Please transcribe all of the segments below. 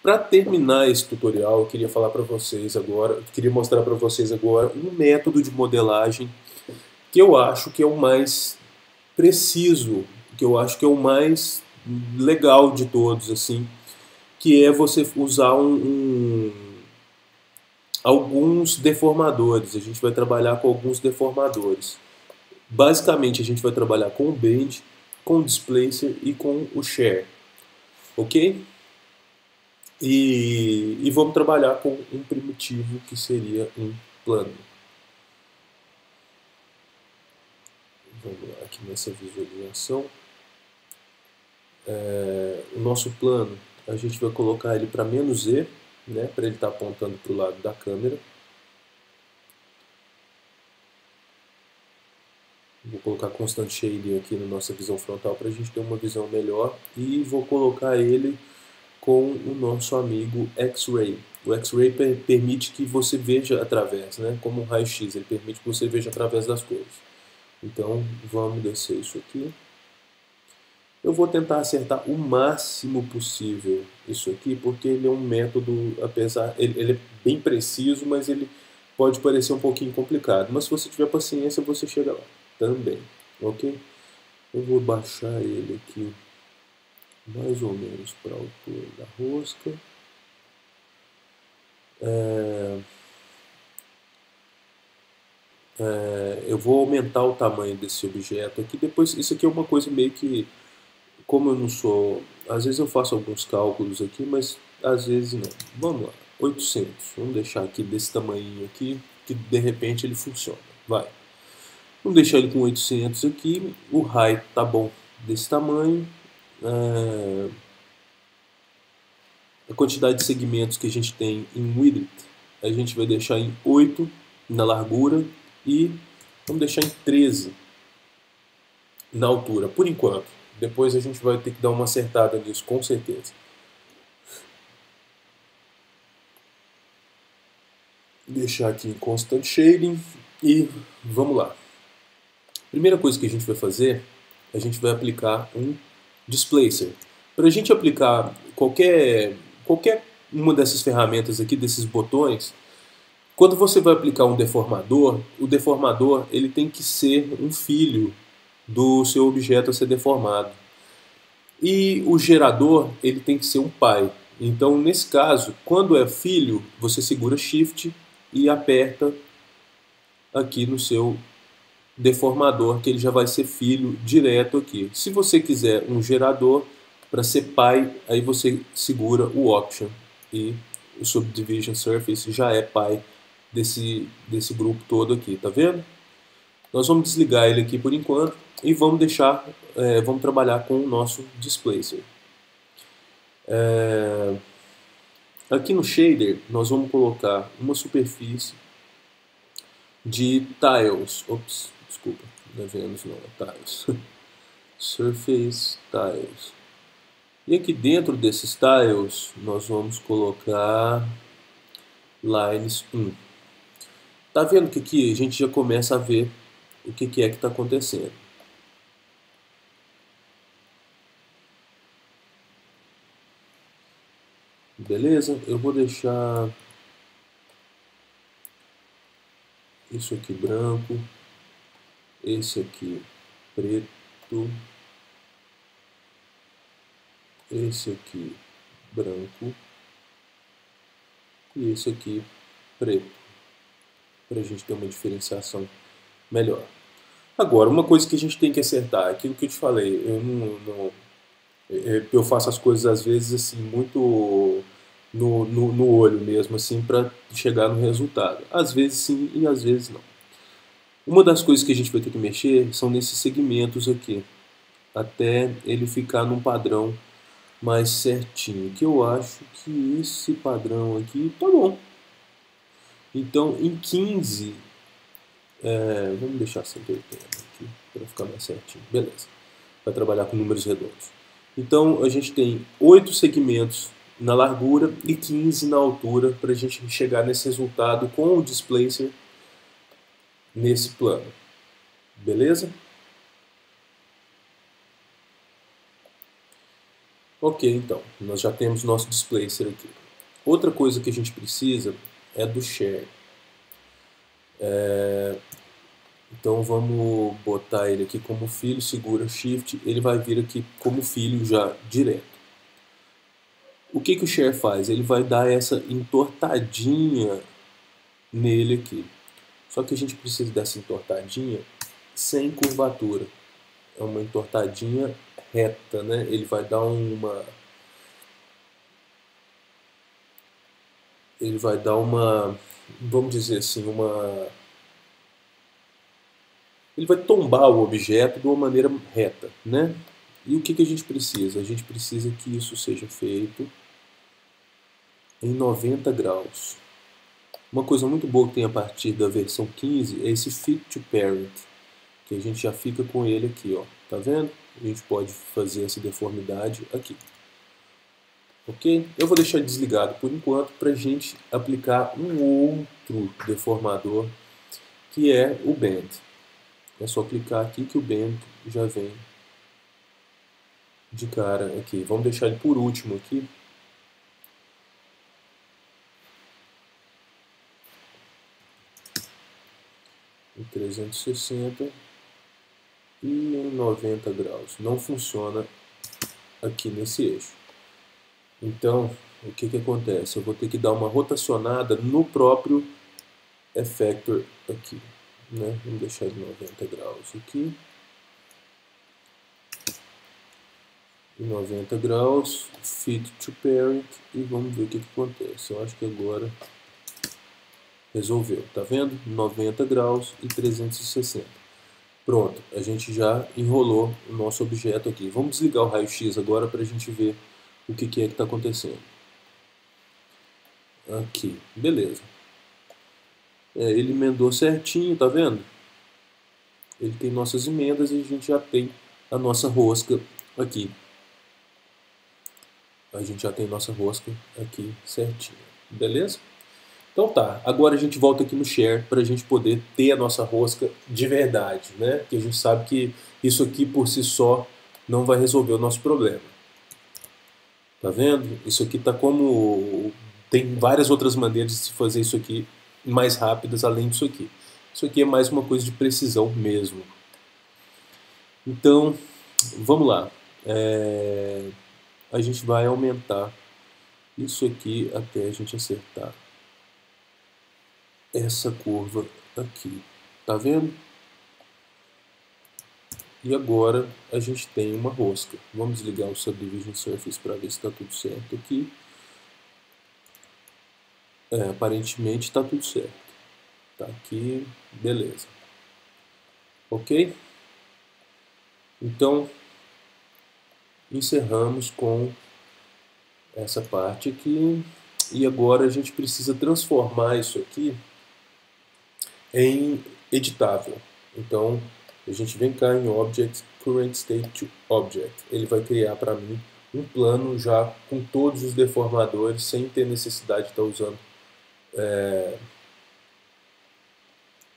Para terminar esse tutorial, eu queria falar para vocês agora, queria mostrar para vocês agora um método de modelagem que eu acho que é o mais preciso, que eu acho que é o mais legal de todos, assim, que é você usar alguns deformadores. A gente vai trabalhar com alguns deformadores. Basicamente, a gente vai trabalhar com o Bend, com o Displacer e com o Share, ok? E vamos trabalhar com um primitivo que seria um plano. Vamos lá, aqui nessa visualização. O nosso plano, a gente vai colocar ele para -E, né, para ele estar apontando para o lado da câmera. Vou colocar Constant Shading aqui na nossa visão frontal para a gente ter uma visão melhor. E vou colocar ele com o nosso amigo X-Ray. O X-Ray permite que você veja através, né? Como um raio-x, ele permite que você veja através das cores. Então, vamos descer isso aqui. Eu vou tentar acertar o máximo possível isso aqui, porque ele é um método, apesar, ele é bem preciso, mas ele pode parecer um pouquinho complicado. Mas se você tiver paciência, você chega lá também, ok? Eu vou baixar ele aqui mais ou menos para a altura da rosca. Eu vou aumentar o tamanho desse objeto aqui. Depois, isso aqui é uma coisa meio que, como eu não sou, às vezes eu faço alguns cálculos aqui, mas às vezes não. Vamos lá, 800. Vamos deixar aqui desse tamanho aqui, que de repente ele funciona. Vai. Vamos deixar ele com 800 aqui. O height tá bom desse tamanho. A quantidade de segmentos que a gente tem em width, a gente vai deixar em 8 na largura e vamos deixar em 13 na altura, por enquanto. Depois a gente vai ter que dar uma acertada nisso, com certeza. Deixar aqui em Constant Shading e vamos lá. Primeira coisa que a gente vai fazer, a gente vai aplicar um Displacer. Para a gente aplicar qualquer uma dessas ferramentas aqui, desses botões, quando você vai aplicar um deformador, o deformador ele tem que ser um filho do seu objeto a ser deformado. E o gerador ele tem que ser um pai. Então, nesse caso, quando é filho, você segura Shift e aperta aqui no seu deformador, que ele já vai ser filho direto aqui. Se você quiser um gerador para ser pai, aí você segura o Option e o Subdivision Surface já é pai desse grupo todo aqui, tá vendo? Nós vamos desligar ele aqui por enquanto e vamos deixar, vamos trabalhar com o nosso Displacer. Aqui no Shader nós vamos colocar uma superfície de tiles, ops, desculpa, não é Venus não, é tiles. Surface Tiles. E aqui dentro desses tiles nós vamos colocar Lines 1. Tá vendo que aqui a gente já começa a ver o que é que está acontecendo. Beleza? Eu vou deixar isso aqui branco, esse aqui preto, esse aqui branco e esse aqui preto, para a gente ter uma diferenciação melhor. Agora, uma coisa que a gente tem que acertar, aquilo que eu te falei, eu faço as coisas às vezes assim muito no olho mesmo, assim, para chegar no resultado. Às vezes sim e às vezes não. Uma das coisas que a gente vai ter que mexer são nesses segmentos aqui, até ele ficar num padrão mais certinho, que eu acho que esse padrão aqui tá bom. Então, em 15, vamos deixar 180 aqui, para ficar mais certinho, beleza. Vai trabalhar com números redondos. Então, a gente tem 8 segmentos na largura e 15 na altura para a gente chegar nesse resultado com o Displacer nesse plano. Beleza? Ok, então, nós já temos nosso displacer aqui. Outra coisa que a gente precisa é do share. Então vamos botar ele aqui como filho, segura Shift, ele vai vir aqui como filho já direto. O que o share faz? Ele vai dar essa entortadinha nele aqui. Só que a gente precisa dessa entortadinha sem curvatura. É uma entortadinha reta, né? Ele vai dar vamos dizer assim, ele vai tombar o objeto de uma maneira reta, né? E o que a gente precisa? A gente precisa que isso seja feito em 90 graus. Uma coisa muito boa que tem a partir da versão 15 é esse Fit to Parent, que a gente já fica com ele aqui, ó. Tá vendo? A gente pode fazer essa deformidade aqui. Ok? Eu vou deixar desligado por enquanto para a gente aplicar um outro deformador, que é o Bend. É só clicar aqui que o Bend já vem de cara aqui. Vamos deixar ele por último aqui. Em 360 e em 90 graus. Não funciona aqui nesse eixo. Então, o que acontece? Eu vou ter que dar uma rotacionada no próprio effector aqui, né? Vamos deixar ele 90 graus aqui. Em 90 graus, Fit to Parent, e vamos ver o que acontece. Eu acho que agora resolveu, tá vendo? 90 graus e 360. Pronto, a gente já enrolou o nosso objeto aqui. Vamos desligar o raio-x agora para a gente ver o que é que está acontecendo. Aqui, beleza. Ele emendou certinho, tá vendo? Ele tem nossas emendas e a gente já tem a nossa rosca aqui. A gente já tem nossa rosca aqui certinho, beleza? Então tá, agora a gente volta aqui no Share para a gente poder ter a nossa rosca de verdade, né? Porque a gente sabe que isso aqui por si só não vai resolver o nosso problema. Tá vendo? Isso aqui tá como... Tem várias outras maneiras de se fazer isso aqui mais rápidas além disso aqui. Isso aqui é mais uma coisa de precisão mesmo. Então, vamos lá. A gente vai aumentar isso aqui até a gente acertar essa curva aqui. Tá vendo? E agora a gente tem uma rosca. Vamos desligar o Subdivision Surface para ver se está tudo certo aqui. Aparentemente está tudo certo. Tá aqui, beleza. Ok? Então, encerramos com essa parte aqui. E agora a gente precisa transformar isso aqui em editável. Então, a gente vem cá em Object, Current State to Object. Ele vai criar para mim um plano já com todos os deformadores, sem ter necessidade de estar usando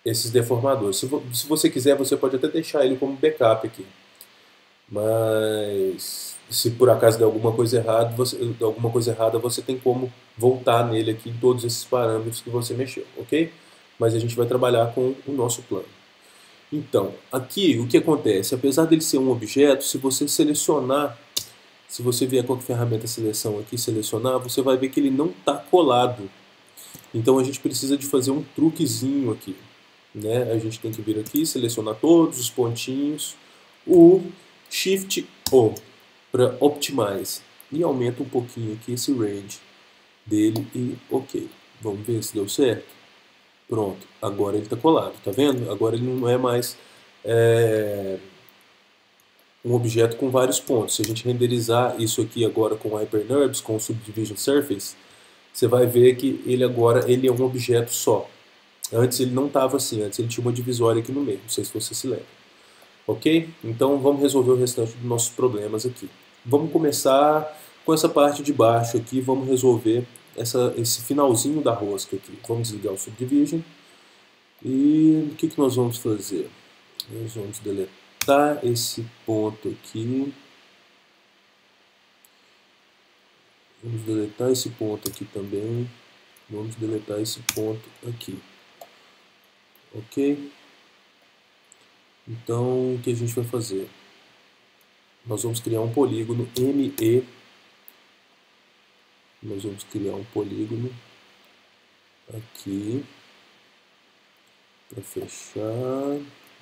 esses deformadores. Se você quiser, você pode até deixar ele como backup aqui. Mas se por acaso der alguma coisa errada, você tem como voltar nele aqui em todos esses parâmetros que você mexeu, ok? Mas a gente vai trabalhar com o nosso plano. Então, aqui o que acontece? Apesar dele ser um objeto, se você selecionar, se você vier com a ferramenta seleção aqui, selecionar, você vai ver que ele não está colado. Então a gente precisa de fazer um truquezinho aqui, né? A gente tem que vir aqui, selecionar todos os pontinhos, o Shift O para Optimize, e aumenta um pouquinho aqui esse range dele e ok. Vamos ver se deu certo. Pronto, agora ele está colado, tá vendo? Agora ele não é mais um objeto com vários pontos. Se a gente renderizar isso aqui agora com HyperNURBS, com o Subdivision Surface, você vai ver que ele agora é um objeto só. Antes ele não estava assim, antes ele tinha uma divisória aqui no meio, não sei se você se lembra. Ok? Então vamos resolver o restante dos nossos problemas aqui. Vamos começar com essa parte de baixo aqui, vamos resolver esse finalzinho da rosca aqui. Vamos desligar o Subdivision. E o que nós vamos fazer? Nós vamos deletar esse ponto aqui. Vamos deletar esse ponto aqui também. Vamos deletar esse ponto aqui. Ok? Então, o que a gente vai fazer? Nós vamos criar um polígono ME. Nós vamos criar um polígono aqui para fechar.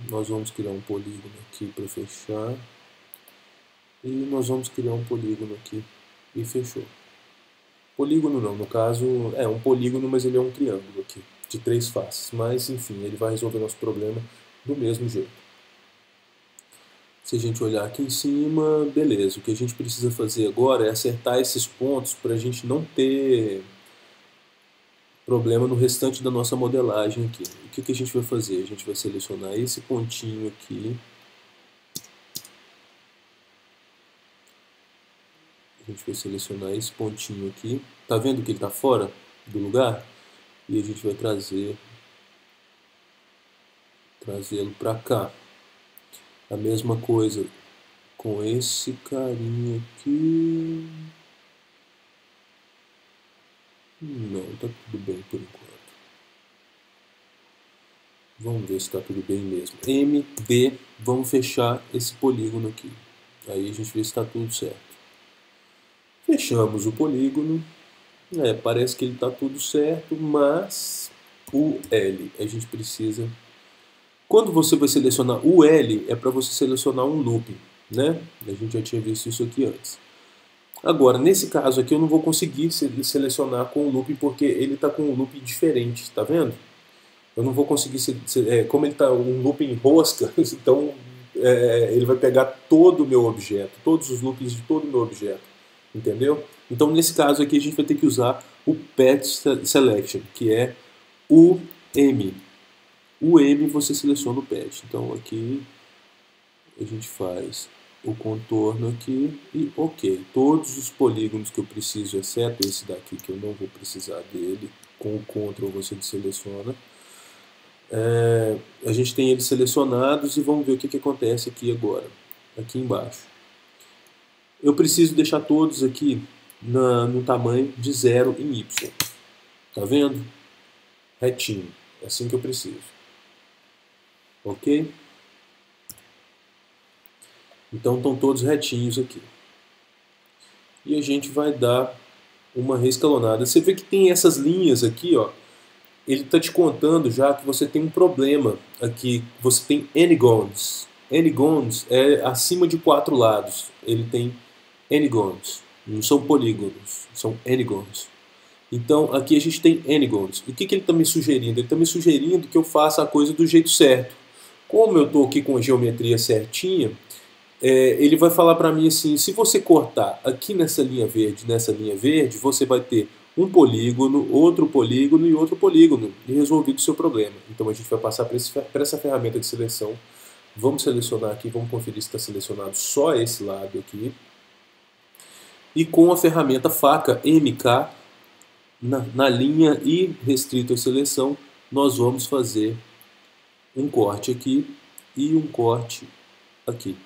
Nós vamos criar um polígono aqui para fechar. E nós vamos criar um polígono aqui e fechou. Polígono não, no caso é um polígono, mas ele é um triângulo aqui, de 3 faces. Mas enfim, ele vai resolver nosso problema do mesmo jeito. Se a gente olhar aqui em cima, beleza. O que a gente precisa fazer agora é acertar esses pontos para a gente não ter problema no restante da nossa modelagem aqui. O que a gente vai fazer? A gente vai selecionar esse pontinho aqui. A gente vai selecionar esse pontinho aqui. Tá vendo que ele está fora do lugar? E a gente vai trazê-lo para cá. A mesma coisa com esse carinha aqui. Não, tá tudo bem por enquanto. Vamos ver se está tudo bem mesmo. MD, vamos fechar esse polígono aqui. Aí a gente vê se está tudo certo. Fechamos o polígono. Parece que ele está tudo certo, mas o L, a gente precisa... Quando você vai selecionar o L, é para você selecionar um loop, né? A gente já tinha visto isso aqui antes. Agora, nesse caso aqui, eu não vou conseguir selecionar com o loop, porque ele está com um loop diferente, tá vendo? Eu não vou conseguir, como ele está um loop em rosca, então ele vai pegar todo o meu objeto, todos os loops de todo o meu objeto, entendeu? Então, nesse caso aqui, a gente vai ter que usar o Path Selection, que é o M. O M você seleciona o Path. Então, aqui a gente faz o contorno aqui e ok. Todos os polígonos que eu preciso, exceto esse daqui que eu não vou precisar dele, com o Ctrl você seleciona. A gente tem eles selecionados e vamos ver o que acontece aqui agora, aqui embaixo. Eu preciso deixar todos aqui no tamanho de 0 em Y. Tá vendo? Retinho. É assim que eu preciso. Ok? Então estão todos retinhos aqui. E a gente vai dar uma reescalonada. Você vê que tem essas linhas aqui, ó. Ele está te contando já que você tem um problema aqui. Você tem n-gons. N-gons é acima de 4 lados. Ele tem n-gons. Não são polígonos, são n-gons. Então aqui a gente tem n-gons. E o que ele está me sugerindo? Ele está me sugerindo que eu faça a coisa do jeito certo. Como eu estou aqui com a geometria certinha, ele vai falar para mim assim, se você cortar aqui nessa linha verde, você vai ter um polígono, outro polígono e outro polígono, e resolvido o seu problema. Então a gente vai passar para essa ferramenta de seleção. Vamos selecionar aqui, vamos conferir se está selecionado só esse lado aqui. E com a ferramenta faca MK, na linha e restrito à seleção, nós vamos fazer um corte aqui e um corte aqui.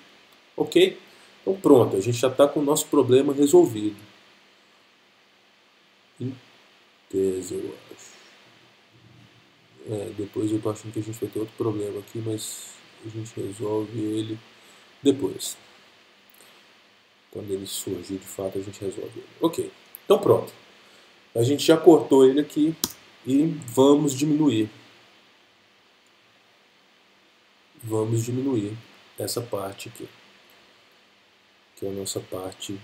Ok? Então pronto, a gente já está com o nosso problema resolvido. Em tese, eu acho. Depois eu estou achando que a gente vai ter outro problema aqui, mas a gente resolve ele depois. Quando ele surgir de fato, a gente resolve ele. Ok, então pronto. A gente já cortou ele aqui e vamos diminuir. Vamos diminuir essa parte aqui, que é a nossa parte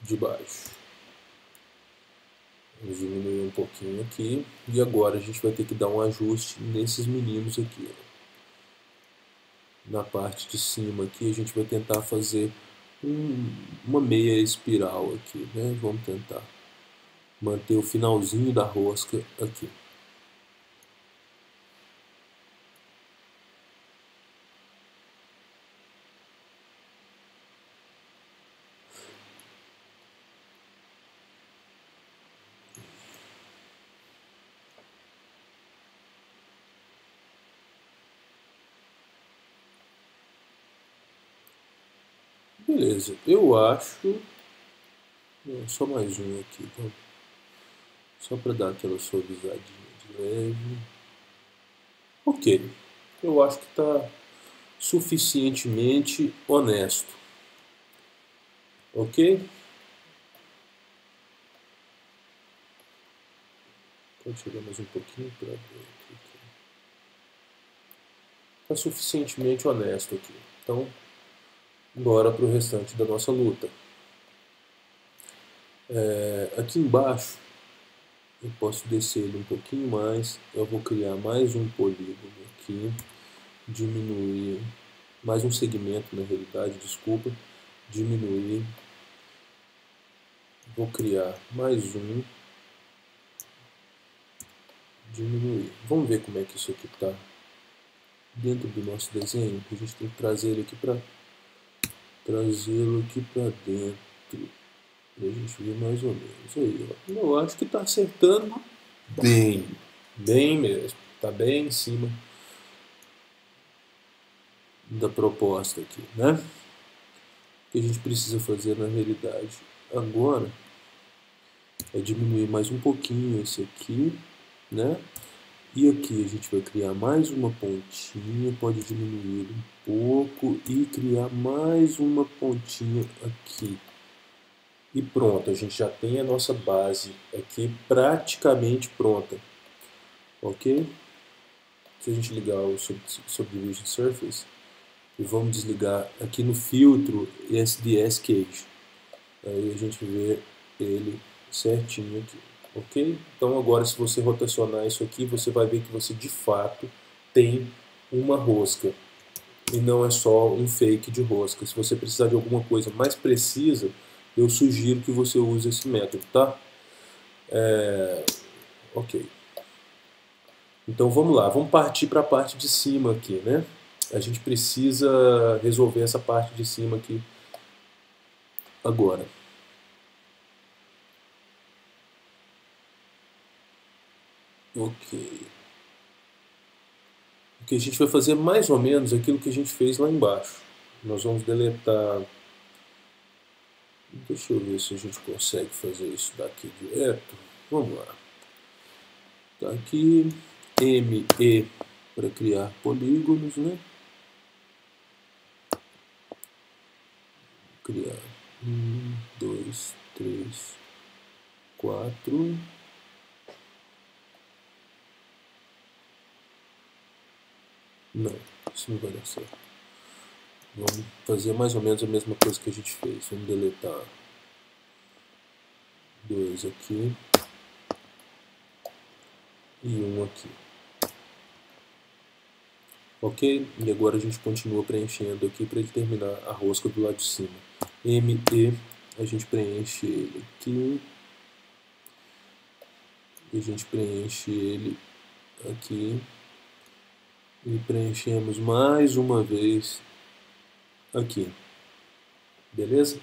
de baixo. Vamos diminuir um pouquinho aqui. E agora a gente vai ter que dar um ajuste nesses meninos aqui. Na parte de cima aqui a gente vai tentar fazer uma meia espiral aqui, né? Vamos tentar manter o finalzinho da rosca aqui. Beleza, eu acho Só mais um aqui, então. Só para dar aquela suavizadinha de leve. Ok, eu acho que está suficientemente honesto. Ok? Pode chegar mais um pouquinho para dentro aqui. Está suficientemente honesto aqui. Então, bora para o restante da nossa luta. Aqui embaixo, eu posso descer ele um pouquinho mais. Eu vou criar mais um polígono aqui. Diminuir mais um segmento, na realidade, desculpa. Diminuir. Vou criar mais um. Diminuir. Vamos ver como é que isso aqui está dentro do nosso desenho. A gente tem que trazer ele aqui para trazê-lo aqui para dentro. E a gente vê mais ou menos aí, ó. Eu acho que está acertando bem. Bem mesmo. Está bem em cima da proposta aqui, né? O que a gente precisa fazer na realidade agora é diminuir mais um pouquinho esse aqui, né? E aqui a gente vai criar mais uma pontinha, pode diminuir um pouco e criar mais uma pontinha aqui. E pronto, a gente já tem a nossa base aqui praticamente pronta. Ok? Se a gente ligar o Subdivision Surface, e vamos desligar aqui no filtro SDS Cage. Aí a gente vê ele certinho aqui. Ok? Então agora, se você rotacionar isso aqui, você vai ver que você de fato tem uma rosca e não é só um fake de rosca. Se você precisar de alguma coisa mais precisa, eu sugiro que você use esse método, tá? Ok. Então vamos lá, vamos partir para a parte de cima aqui, né? A gente precisa resolver essa parte de cima aqui agora. Ok. O que a gente vai fazer é mais ou menos aquilo que a gente fez lá embaixo. Nós vamos deletar. Deixa eu ver se a gente consegue fazer isso daqui direto. Vamos lá. Tá aqui ME para criar polígonos, né? Criar 1, 2, 3, 4. Não, isso não vai dar certo. Vamos fazer mais ou menos a mesma coisa que a gente fez. Vamos deletar 2 aqui e 1 aqui. Ok? E agora a gente continua preenchendo aqui para ele terminar a rosca do lado de cima. ME, a gente preenche ele aqui. E a gente preenche ele aqui. E preenchemos mais uma vez aqui. Beleza?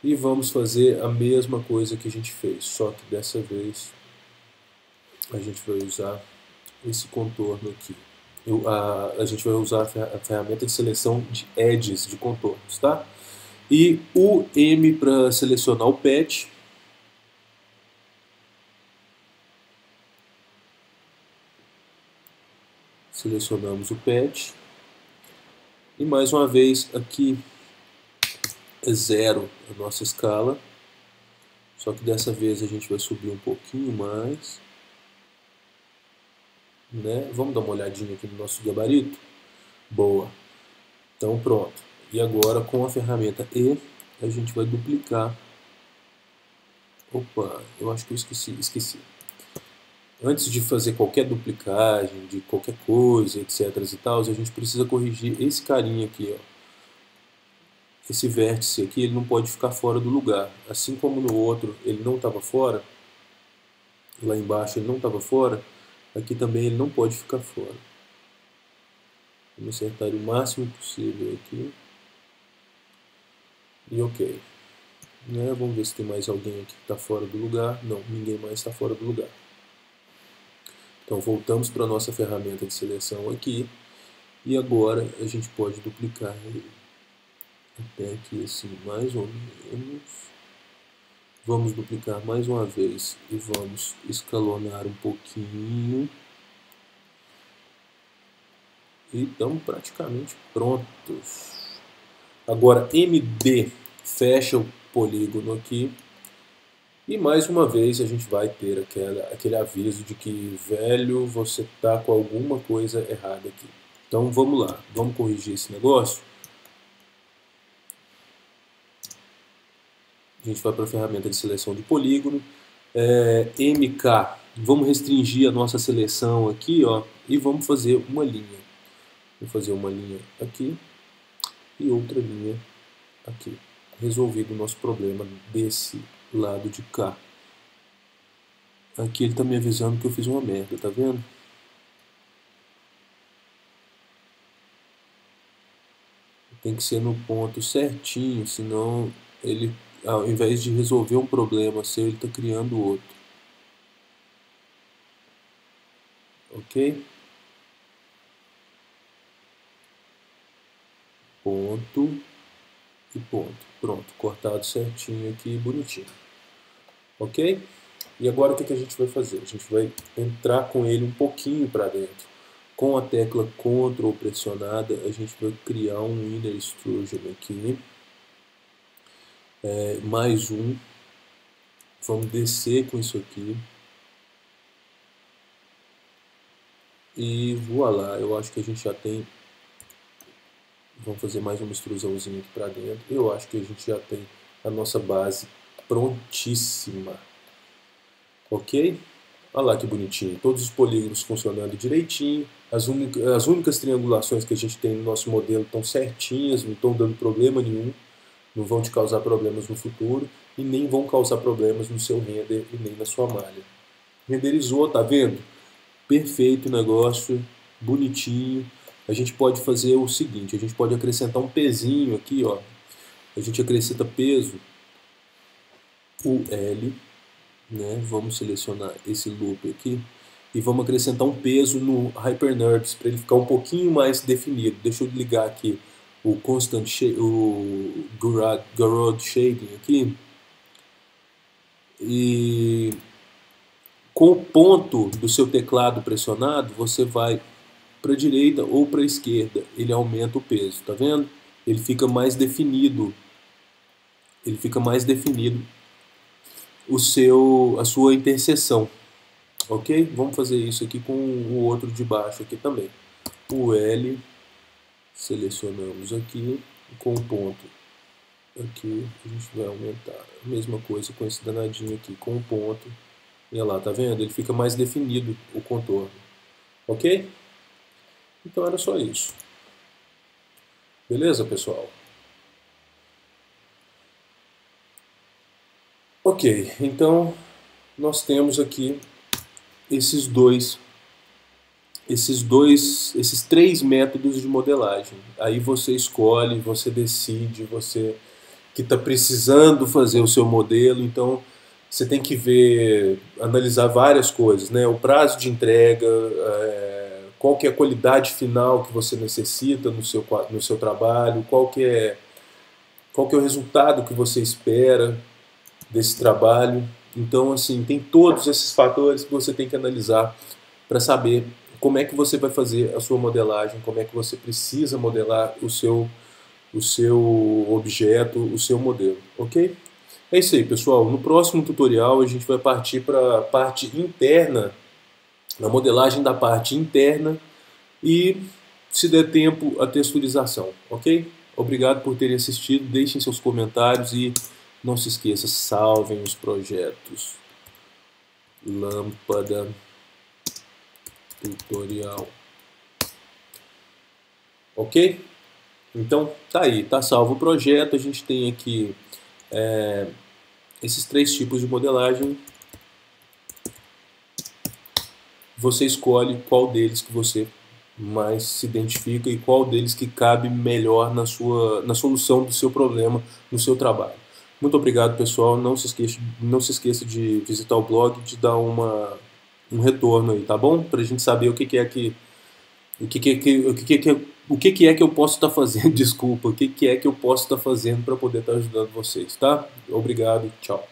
E vamos fazer a mesma coisa que a gente fez, só que dessa vez a gente vai usar esse contorno aqui. A gente vai usar a ferramenta de seleção de edges, de contornos, tá? E o M para selecionar o patch. Selecionamos o patch. E mais uma vez aqui é 0 a nossa escala. Só que dessa vez a gente vai subir um pouquinho mais. Né? Vamos dar uma olhadinha aqui no nosso gabarito? Boa. Então pronto. E agora com a ferramenta E, a gente vai duplicar. Opa, eu acho que eu esqueci. Antes de fazer qualquer duplicagem de qualquer coisa, etc e tal, a gente precisa corrigir esse carinha aqui, ó. Esse vértice aqui, ele não pode ficar fora do lugar. Assim como no outro ele não estava fora, lá embaixo ele não estava fora, aqui também ele não pode ficar fora. Vamos acertar o máximo possível aqui. E ok. Né? Vamos ver se tem mais alguém aqui que está fora do lugar. Não, ninguém mais está fora do lugar. Então voltamos para a nossa ferramenta de seleção aqui. E agora a gente pode duplicar ele até aqui assim, mais ou menos. Vamos duplicar mais uma vez e vamos escalonar um pouquinho. E estamos praticamente prontos. Agora MD fecha o polígono aqui. E mais uma vez a gente vai ter aquele aviso de que, velho, você está com alguma coisa errada aqui. Então vamos lá, vamos corrigir esse negócio. A gente vai para a ferramenta de seleção de polígono. MK, vamos restringir a nossa seleção aqui, ó, e vamos fazer uma linha. Vou fazer uma linha aqui e outra linha aqui. Resolvido o nosso problema desse lado de cá. Aqui ele está me avisando que eu fiz uma merda, tá vendo? Tem que ser no ponto certinho, senão ele, ao invés de resolver um problema seu, ele está criando outro. Ok? Ponto e ponto. Pronto, cortado certinho aqui, bonitinho. Ok? E agora o que a gente vai fazer? A gente vai entrar com ele um pouquinho para dentro. Com a tecla Ctrl pressionada, a gente vai criar um Inner Extrusion aqui. Mais um. Vamos descer com isso aqui. E voilá, eu acho que a gente já tem... Vamos fazer mais uma extrusãozinha aqui para dentro. Eu acho que a gente já tem a nossa base prontíssima. Ok? Olha lá que bonitinho. Todos os polígonos funcionando direitinho. As únicas triangulações que a gente tem no nosso modelo estão certinhas, não estão dando problema nenhum. Não vão te causar problemas no futuro. E nem vão causar problemas no seu render e nem na sua malha. Renderizou, tá vendo? Perfeito o negócio. Bonitinho. A gente pode fazer o seguinte, a gente pode acrescentar um pezinho aqui, ó. A gente acrescenta peso, UL, né? Vamos selecionar esse loop aqui e vamos acrescentar um peso no HyperNURBS para ele ficar um pouquinho mais definido. Deixa eu ligar aqui o Gouraud Shading aqui. E com o ponto do seu teclado pressionado, você vai para a direita ou para a esquerda, ele aumenta o peso, tá vendo? Ele fica mais definido. Ele fica mais definido a sua interseção, ok? Vamos fazer isso aqui com o outro de baixo aqui também. O L, selecionamos aqui, com o ponto aqui, a gente vai aumentar. A mesma coisa com esse danadinho aqui, com o ponto. E olha lá, tá vendo? Ele fica mais definido o contorno, ok? Então era só isso. Beleza, pessoal? Ok, então nós temos aqui esses três métodos de modelagem. Aí você escolhe, você decide, você que está precisando fazer o seu modelo, então você tem que ver, analisar várias coisas, né? O prazo de entrega, qual que é a qualidade final que você necessita no seu trabalho, qual que é o resultado que você espera desse trabalho. Então, assim, tem todos esses fatores que você tem que analisar para saber como é que você vai fazer a sua modelagem, como é que você precisa modelar o seu objeto, o seu modelo, ok? É isso aí, pessoal. No próximo tutorial a gente vai partir para a parte interna, a modelagem da parte interna e, se der tempo, a texturização, ok? Obrigado por terem assistido, deixem seus comentários e não se esqueça, salvem os projetos. Lâmpada tutorial. Ok? Então, tá aí, tá salvo o projeto. A gente tem aqui esses três tipos de modelagem. Você escolhe qual deles que você mais se identifica e qual deles que cabe melhor na solução do seu problema, no seu trabalho. Muito obrigado, pessoal. Não se esqueça de visitar o blog e de dar um retorno aí, tá bom? Pra gente saber o que é que eu posso estar fazendo, desculpa, o que é que eu posso estar fazendo para poder estar ajudando vocês, tá? Obrigado, tchau.